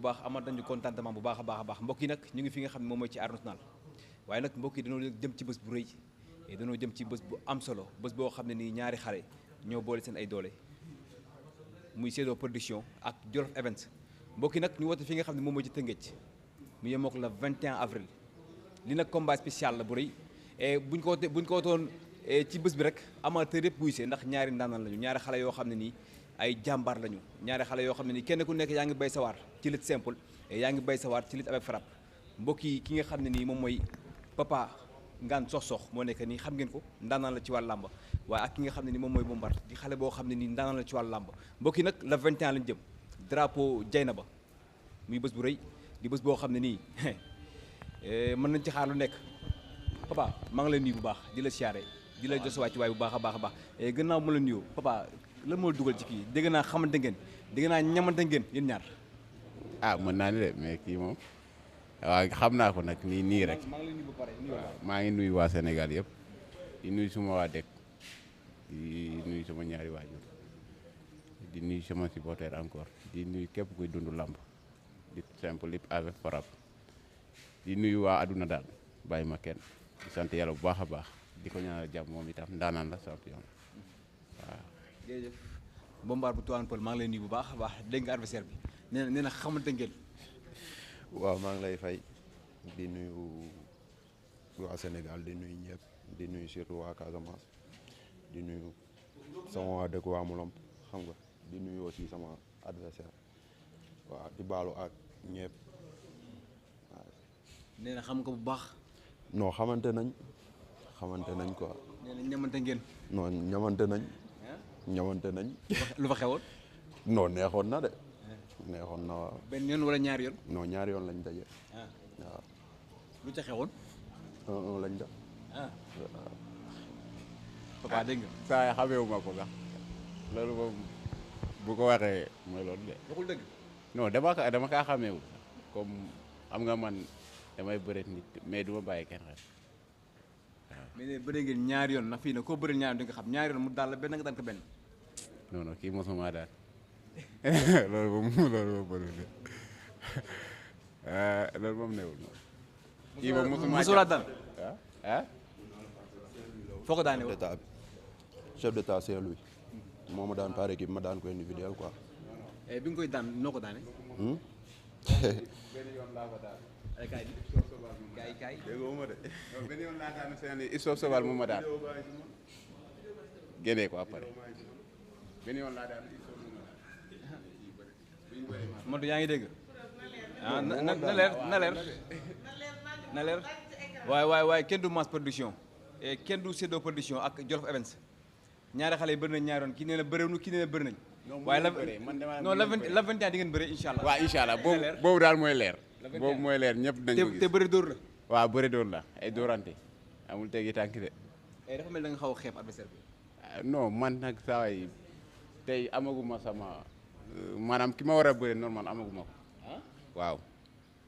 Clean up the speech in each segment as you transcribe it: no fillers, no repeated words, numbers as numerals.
baax amat nañu contentement bu baax a baax mbokk yi nag ñu ngi fi nga xam ne moom mooy ci Arène Nationale waaye nag mbokk yi dañoo jëm ci bés bu rëy et dañoo jëm ci bés bu am solo bés boo xam ne nii ñaari xale ñoo boole seen ay doole muy Séddo Production ak Jolof Events mbokk yi nag ñu woote fi nga xam ne moom mooy ci Tëngéej mu yemook le 21 avril li nag combat spécial la bu rëy et buñ ko wotoon ci bés bi rek amateur yëpp buy see ndax ñaari ndaanaan lañu ñaari xale yoo xam ne nii ay jàmbaar lañu ñaari xale yoo xam ne nii kenn ku nekk yaa ngi bay sawar ci lutte simple et yaa ngi bay sawar ci lutte avec frappe mbokk yi ki nga xam ne nii moom mooy Papa Ngane Sokh moo nekk nii xam ngeen ko ndaanaan la ci wàllu làmb waaye ak ki nga xam ne nii moom mooy Bombardier di xale boo xam ne nii ndaanaan la ci wàllu làmb mbokk yi nag le 21 lañu jëm drapeau Dieynaba muy bés bu rëy di bés boo xam ne nii mën nañ ci xaar lu nekk Papa maa ngi lay nuyu bu baax di la siyaare di la jos wàcc waay bu baax a baax a baax gannaaw ma la nuyoo Papa lan moo dugal ci kii dégg naa xamante ngeen dégg naa ñamante ngeen yéen ñaar. ah mën naa ni de mais kii moom waaw xam naa ko nag nii rek. maa ngi lay nuyu ba pare maa ngi nuyu waa Sénégal yëpp di nuyu suma waa dëkk di nuyu sama ñaari waajur di nuyu sama supporter encore di nuyu képp kuy dund lamb di simple lépp avec frappe di nuyu waa aduna daal bàyyi ma kenn di sant yàlla bu baax a baax di ko ñaanal jàmm moom itam ndaanaan la champion waaw. jërëjëf Bombardier bu Tivaouane Peulh maa ngi lay nuyu bu baax a baax dégg nga adversaire bi nee na xamante ngeen. waaw maa ngi lay fay di nuyu waa Sénégal di nuyu ñëpp di nuyu surtout waa Casamance di nuyu sama waa dëkk waa Mulomp xam nga di nuyu aussi sama adversaire waaw di baalu ak ñëpp waaw. nee na xam nga bu baax. non xamante nañ quoi. nee na ñamante ngeen. non ñamante nañ. ñamante nañ. lu fa xewoon. non neexoon na de. neexoon na waaw. benn yoon wala ñaari yoon. non ñaari yoon lañ daje. waaw. lu ca xewoon. lañ def. Papa dégg nga. saa yi xameewu ma ko sax loolu moom bu ko waxee mooy loolu de. waxul dëgg. non dama kaa xameewu comme xam nga man damay bëreet nit mais du ma bàyyi kenn xel waaw. mais ne bëree ngeen ñaari yoon na fii ne koo bëri ñaari yoon di nga xam ñaari yoon mu daal la benn nga daan ko benn. non non kii mosuma daal loolu moom bëri de loolu moom newul moom. kii moom mosuma daan ah. foo ko daanee woon chef d'état Saint-Louis moo ma daan par équipe ma daan ko individuel quoi. bi nga koy daan noo ko daanee. benn yoon laa ko daan. ay kaay kaay. déggoo ma de. benn yoon laa daan Saint-Louis Issouf Sobal mu ma daan génnee ko après benn yoon laa daan Issouf mu ma daan. Modou yaa ngi dégg. ah na leer waaye kenn du Mass Production kenn du Séddo Production ak Jolof Events ñaari xale yi bëri nañ ñaari yoon kii nee na bëriwuñu kii nee na bëri nañ. waaye la 21 di ngeen bëri incha allah. waaw incha allah boobu daal mooy leer. boobu mooy leer ñëpp dañ ko gis te bëri dóor la. waaw bëri dóor la ay dóorante amul tegi tànk de. dafa mel da nga xaw a xeeb adversaire bi. non man nag saa yi tey amaguma sama maanaam ki ma war a bëri normal amaguma ko. waaw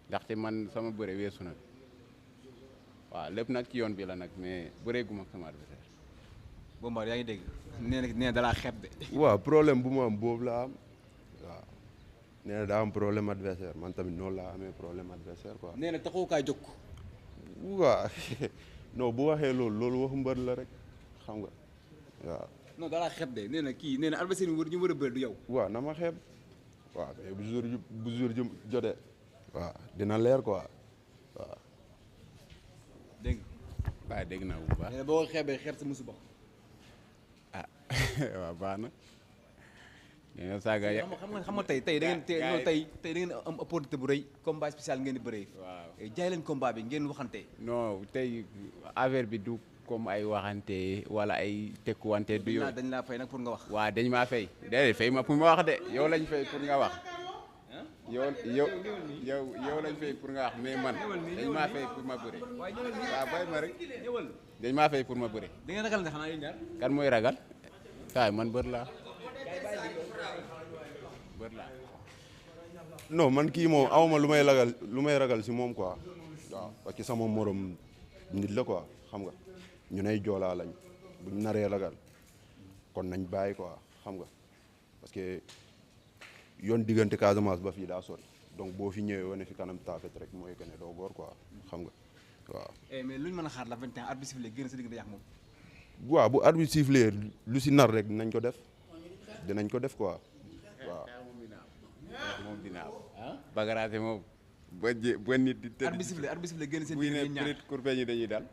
ndaxte man sama bëre weesu nag waaw lépp nag ci yoon bi la nag mais bëreeguma ak sama adversaire. Bombardier yaa ngi dégg nee na dalaa xeeb de. waaw problème bu mu am boobu laa am waaw nee na daa am problème adversaire man tamit noonu laa amee problème adversaire quoi. nee na taxawu kaa jóg. waaw non bu waxee loolu waxu mbër la rek xam nga waaw. non dalaa xeeb de nee na kii nee na adversaire bi ñu war a bëri du yow. waaw na ma xeeb waaw mais bu jour jotee waaw dina leer quoi waaw. dégg nga. waaw dégg naa bu baax. nee na boo ko xeebee xeeb sa musiba. waaw baax na. nee na saaga ya xam nga tey da ngeen tey da ngeen am opportunité bu rëy combat spécial ngeen di bëree. waaw jaay leen combat bi ngeen waxante. non tey affaire bi du comme ay waxante wala ay tekkuwante du yow. dañ laa fay nag pour nga wax. waaw dañ maa fay déedéet fay ma pour ma wax de yow lañ fay pour nga wax. yow lañ fay pour nga wax mais man dañ maa fay pour ma bëre. waaw bàyyi ma rek dañ maa fay pour ma bëre. da ngeen ragal ne xanaa yéen ñaar. kan mooy ragal. waaw man bër laa. non man kii moom awma lu may ragal si moom quoi waaw parce que sama morom nit la quoi xam nga ñu nay joolaa lañ buñ naree ragal kon nañ bàyyi quoi xam nga parce que yoon diggante Casamance ba fii daa sori donc boo fi ñëwee wane fi kanam taafet rek mooy que ne doo góor quoi xam nga waaw. mais lu ñu mën a xaar la 21 arbitre sifflé génn sa diggante yàq moom. waaw bu arbitre sifflé lu si nar rek dinañ ko def quoi waaw. moom dinaa bagaraate moom ba nit di tëdd. arbitre sifflé génn seen diggante ñaar peut-être kurpeñ yi dañuy dal.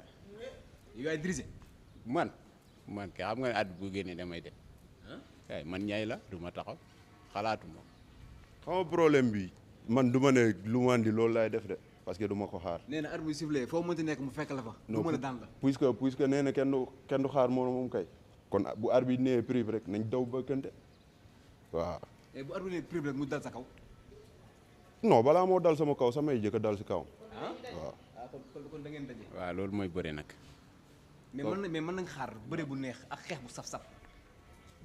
yow yaay dirigé. man kay xam nga ne at bu génnee damay dem. kay man ñaay la du ma taxaw xalaatuma. xam nga problème bi man du ma ne lu ma andi loolu laay def de parce que du ma ko xaar. nee na arbitre sifflé foo mënti nekk mu fekk la fa. du mën a daan la puisque nee na kenn du xaar moom kay. kon bu arbitre nee prive rek nañ daw bëkkante waaw. bu arbitre nee prive rek mu dal sa kaw. non balaa moo dal sama kaw samay jëkk dal si kaw. waaw. kon da ngeen daje. waaw loolu mooy bëre nag. mais mën nañ xaar bëre bu neex ak xeex bu saf-saf.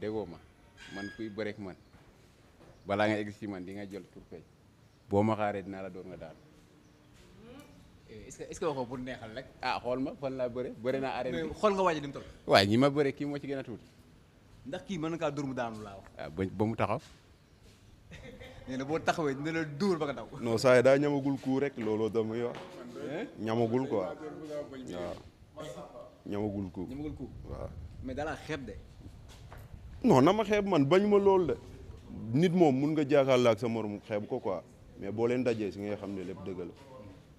déggoo ma man kuy bëreek man balaa nga egg si man di nga jël kurpeñ boo ma xaaree dinaa la door nga daal. est-ce que waxoo pour neexal rek. xool ma fan laa bëre naa arène bi. xool nga waaj a dim tol. waaye ñi ma bëre kii moo ci gën a tuuti. ndax kii mën na kaa dóor mu daanu laa wax. ba mu taxaw. nee na boo taxawee dina la dóor ba nga daw. non saa yi daa ñamagul kuu rek looloo dama wax ñamagul quoi waaw ñamagul kuu waaw. mais dalaa xeeb de. non na ma xeeb man bañ ma loolu de nit moom mun nga jaakaarloo ak sa morom xeeb ko quoi mais boo leen dajee si ngay xam ne lépp dëgg la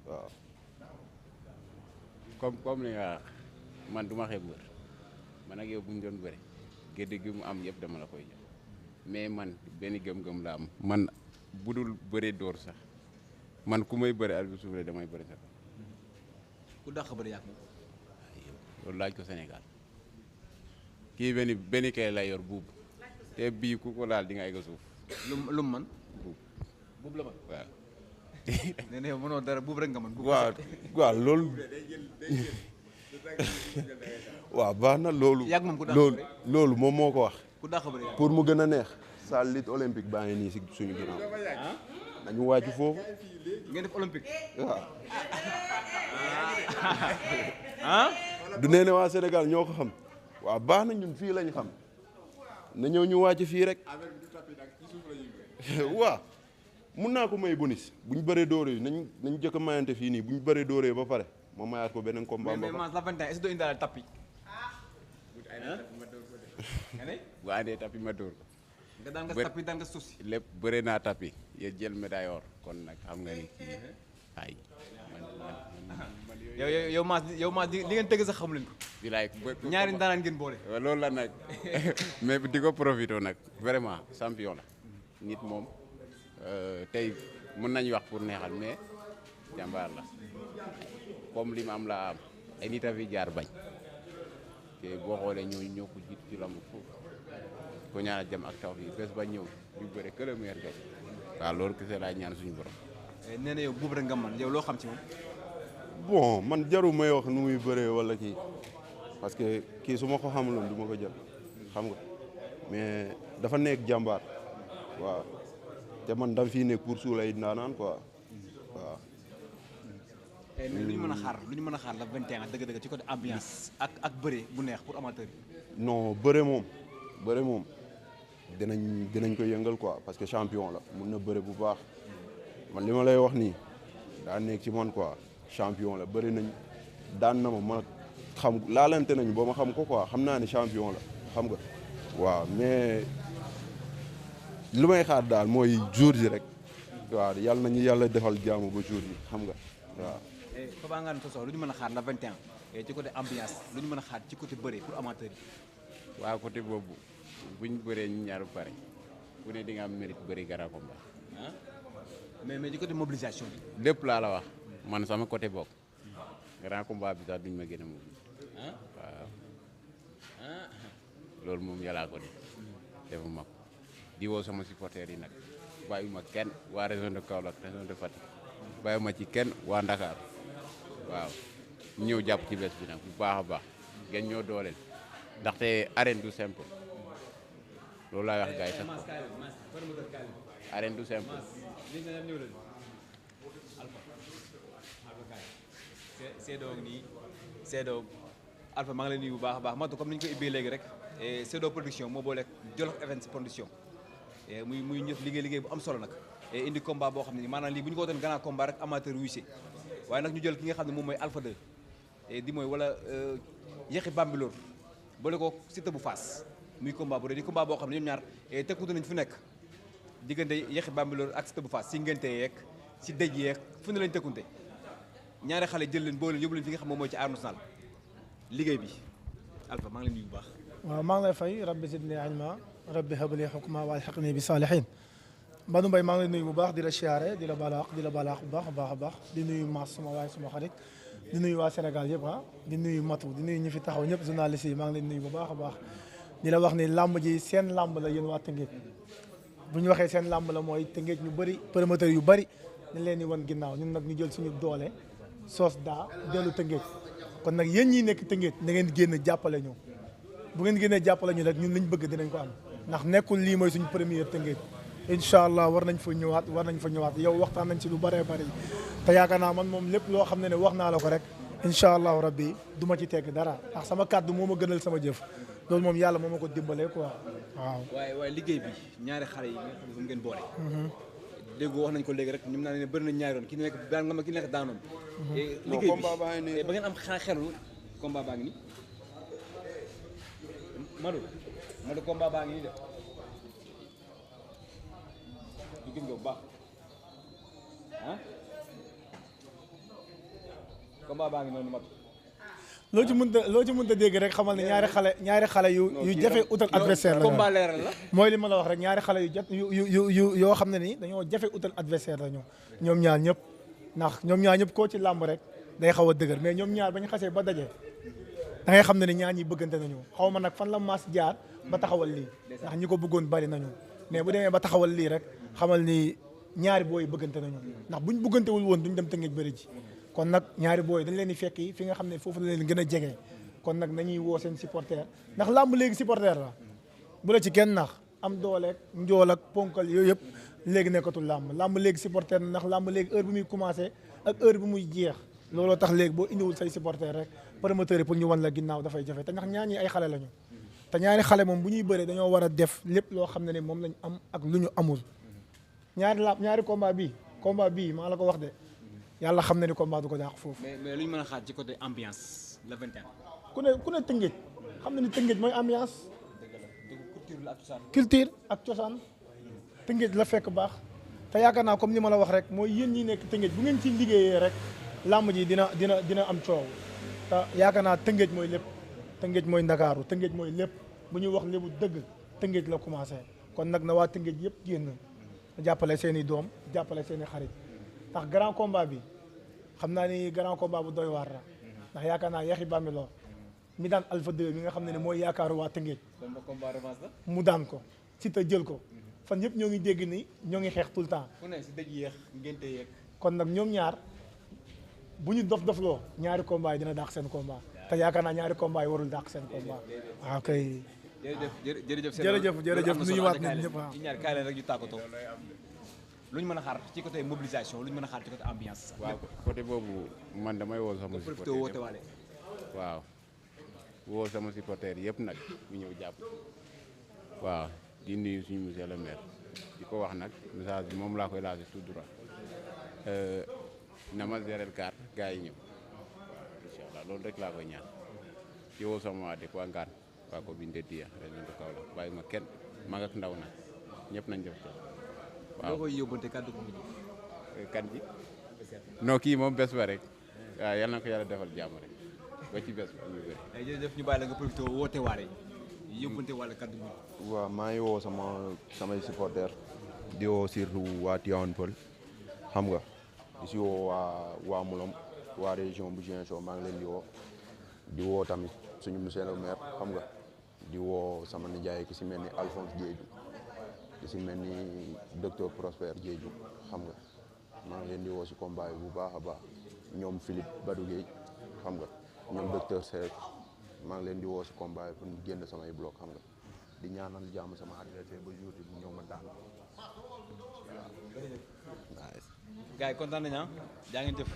waaw. comme li nga man du ma xeeb wër man ak yow bu ñu doon bëre gédd gi mu am yëpp dama la koy jox mais man benn gëm-gëm la am man bu dul bëre dóor sax man ku may bëre arbitre soufflé damay bëre sax. ku dàq bëri yàq moom. loolu laaj ko Sénégal kii benn kay la yor buub te bii ku ko laal di nga egg suuf. lu mu man buub la man waaw. nee na yow mënoo dara buub rek nga man. waaw loolu. waaw baax na loolu. yàgg moom ku dàq bëri loolu moom moo ko wax. ku dàq bëri pour mu gën a neex. salle lutte olympique baa ngi nii si suñu ginnaaw. nañu wàcc foofu. ngeen def olympique. waaw. ah. du nee ne waa Sénégal ñoo ko xam. waaw baax na ñun fii lañ xam. na ñëw ñu wàcc fii rek. waaw. mun naa ko may bonus bu ñu bëree dóore yi nañ jëkk a mayante fii nii bu ñu bëree dóoree ba pare ma mayaat ko beneen combat. mais la 21 est-ce que doo indaale tapis. bu andee tapis ma dóor ko. nga daan nga tapis daan nga suuf si. lépp bëre naa tapis ya jël médaille or kon nag xam nga ni ay yow Mass li ngeen tëgg sax xamu leen ko. bilaay ñaari ndaanaan ngeen boole. loolu la nag mais di ko profité nag vraiment champion la nit moom tey mën nañu wax pour neexal mais jàmbaar la comme li ma am laa am ay nit a fi jaar bañ te boo xoolee ñoo ko jiit ci lamb foofu ko ñaanal jàmm ak taw fii bés ba ñëw ñu bëre que le meilleur gagne waaw loolu kese laay ñaan suñu borom. nee na yow buub rek nga man yow loo xam ci moom. bon man jaru may wax nu muy bëree wala kii parce que kii su ma ko xamuloon du ma ko jël xam nga mais dafa nekk jàmbaar waaw te man dama fii nekk pour suul ay ndaanaan quoi waaw. mais lu ñu mën a xaar la 21 dëgg-dëgg ci côté ambiance ak bëre bu neex pour amateur yi. non bëre moom dinañ ko yëngal quoi parce que champion la mun na bëre bu baax man li ma lay wax nii daa nekk ci man quoi champion la bëri nañ daan na ma xam laalante nañu ba ma xam ko quoi xam naa ne champion la xam nga waaw mais lu may xaar daal mooy jour ji rek waaw yàlla nañu yàlla defal jaamu ba jour ji xam nga waaw. Papa Ngane Sossokh lu ñu mën a xaar la 21 ci côté ambiance lu ñu mën a xaar ci côté bëre pour amateur yi. waaw côté boobu buñ bëree ñu ñaar bu pare ku ne di nga am mérite bëri grand combat. mais ci côté mobilisation bi. lépp laa la wax man sama côté bokk grand combat bi sax duñ ma gën a mobiliser. waaw loolu moom yàllaa ko def defuma ko di woo sama supporters yi nag bàyyuma kenn waa région de Kaolack région de Fatick bàyyuma ci kenn waa Ndakaar waaw ñëw jàpp ci bés bi nag bu baax a baax ngeen ñoo dooleel ndaxte arène du simple loolu laay wax gars yi sax ko arène du simple. Seedo Alpha maa ngi lay nuyu bu baax a baax Matou comme ni ñu ko ubbee léegi rek Seedo production moo boole Jolof Events production muy ñëf liggéey bu am solo nag et indi combat boo xam ne nii maanaam lii bu ñu ko doon grand combat rek amateur wuysee waaye nag ñu jël ki nga xam ne moom mooy Alpha 2 et di mooy wala Yaxi Bambilor boole ko Siteu bu Fass muy combat bu rëy di combat boo xam ne ñoom ñaar tekkutu nañ fu nekk diggante Yaxi Bambilor ak Siteu bu Fass si ngente yeeg si dëj yeeg fu ne lañ tekkunte ñaari xale jël leen boo leen yóbbu leen fi nga xam moom mooy ci Arène Nationale liggéey bi Alpha maa ngi leen nuyu bu baax. waaw maa ngi lay fay rabbi zidni ilma rabbi habli hukma wa alhiqni bi salihin Badou Mbaye maa ngi lay nuyu bu baax di la siyaare di la balaax bu baax a baax di nuyu Mass suma waay suma xarit di nuyu waa Sénégal yëpp di nuyu Matu di nuyu ñi fi taxaw ñëpp journaliste yi maa ngi leen nuyu bu baax a baax di la wax ni làmb ji seen làmb la yéen waa Tëngéej bu ñu waxee seen làmb la mooy Tëngéej ñu bëri promoteurs yu bëri dañ leen di wan ginnaaw ñun nag ñu jël suñu doole soos daa dellu Tëngéej kon nag yéen ñi nekk Tëngéej na ngeen génn jàppale ñu bu ngeen génnee jàppale ñu rek ñun liñ bëgg dinañ ko am ndax nekkul lii mooy suñu première Tëngéej incha allah war nañ fa ñëwaat yow waxtaan nañ ci lu bëree bëri te yaakaar naa man moom lépp loo xam ne wax naa la ko rek incha allahu rabbi du ma ci tegg dara ndax sama kàddu moo ma gënal sama jëf loolu moom yàlla moo ma ko dimbalee quoi waaw. waaye liggéey bi ñaari xale yi nga xam ne ngeen boole. déggoo wax nañ ko léegi rek ñoom naa ne bëri nañ ñaari yoon ki nekk daan nga ma ki nekk daanoon. liggéey bi ba ngeen am xelu combat baa ngi nii Madou combat baa ngi nii def ñu gën nga bu baax combat baa ngi noonu Madou. loo ci mënta dégg rek xamal ne ñaari xale yu jafe utal adversaire la combat leeral la mooy li ma la wax rek ñaari xale yu yoo xam ne ni dañoo jafe utal adversaire la ñoom ñaar ñëpp ndax ñoom ñaar ñëpp koo ci làmb rek day xaw a dëgër mais ñoom ñaar ba ñu xasee ba daje da ngay xam ne ni ñaar ñi bëggante nañu xaw ma nag fan la maas jaar ba taxawal lii ndax ñi ko bëggoon bari nañu mais bu demee ba taxawal lii rek xamal ni ñaari booy bëggante nañu ndax buñ bëggantewul woon duñ dem Tëngéej bëri ji kon nag ñaari booy dañ leen di fekki fi nga xam ne foofu la leen gën a jege kon nag nañuy woo seen supporter ndax làmb léegi supporter la bu la ci kenn nax am dooleeg njool ak ponkal yooyu yëpp léegi nekkatul làmb léegi supporter ndax làmb léegi heure bi muy commencé ak heure bi muy jeex looloo tax léegi boo indiwul say supporter rek promoteur yi pour ñu wan la ginnaaw dafay jafe te ndax ñaar ñi ay xale lañu te ñaari xale moom bu ñuy bëree dañoo war a def lépp loo xam ne ni moom lañ am ak lu ñu amul ñaari combat bii maa la ko wax de yàlla xam na ni combat du ko daax foofu. mais lu ñu mën a xaar ci côté ambiance le 21. ku ne Tëngéej xam na ni Tëngéej mooy ambiance. dëgg la culture ak cosaan Tëngéej la fekk baax te yaakaar naa comme ni ma la wax rek mooy yéen ñi nekk Tëngéej bu ngeen ci liggéeyee rek làmb ji dina am coow te yaakaar naa Tëngéej mooy lépp Tëngéej mooy Ndakaaru Tëngéej mooy lépp bu ñuy wax lébu dëgg Tëngéej la commencé kon nag na waa Tëngéej yëpp génn jàppale seen i doom jàppale seen i xarit. ndax grand combat bi xam naa ni grand combat bu doy waar la ndax yaakaar naa Yaxi Bambilor mi daan Alpha 2 mi nga xam ne mooy yaakaaru waa Tëngéej mu daan ko Siteu jël ko fan yëpp ñoo ngi dégg ni ñoo ngi xeex tout le temps ku ne si dëj yeex ngénte yeeg kon nag ñoom ñaar bu ñu dof-dofloo ñaari combat yi dina dàq seen combat te yaakaar naa ñaari combat yi warul dàq seen combat waaw kay jërëjëf nuyuwaat nañ ñëpp waaw ñaar kaay leen rek ñu tàggatoo lu ñu mën a xaar ci côté mobilisation lu ñu mën a xaar ci côté ambiance. waaw côté boobu man damay woo sama supporter yëpp waaw woo sama supporter yëpp nag ñu ñëw jàpp waaw di nuyu suñu monsieur le maire di ko wax nag message bi moom laa koy lancé tout droit na ma gérer carte gars yi ñëw incha allah loolu rek laa koy ñaan di woo sama waa dëkk waa Ngaan waa commune de Dia région de Kaolack bàyyi ma kenn mag ak ndaw nag ñëpp nañ def ko. waaw loo koy yóbbante kàddu gi kan ji non kii moom bés ba rek waaw yal na ko yàlla defal jàmm rek ba ci bés ba ñu bëri. jërëjëf ñu bàyyi la nga profité woote waale yóbbante wala kàddu gi. waaw maa ngi woo samay supporters di woo surtout waa Tivaouane Peulh xam nga di si woo waa Moulom waa région bu Ziguinchor maa ngi leen di woo tamit suñu monsieur le maire xam nga di woo sama nijaay ki si mel ni Alphonse Diédhiou di si mel ni docteur Prosper Diédhiou xam nga maa ngi leen di woo si combat yi bu baax a baax ñoom Philippe Badou Gueye xam nga ñoom docteur Seck maa ngi leen di woo si combat yi pour ñu génn samay bloc xam nga di ñaanal jàmm sama adversaire ba jour bi ñëw ma daan waaw. gars yi kontaan nañu jaa ngeen jëf.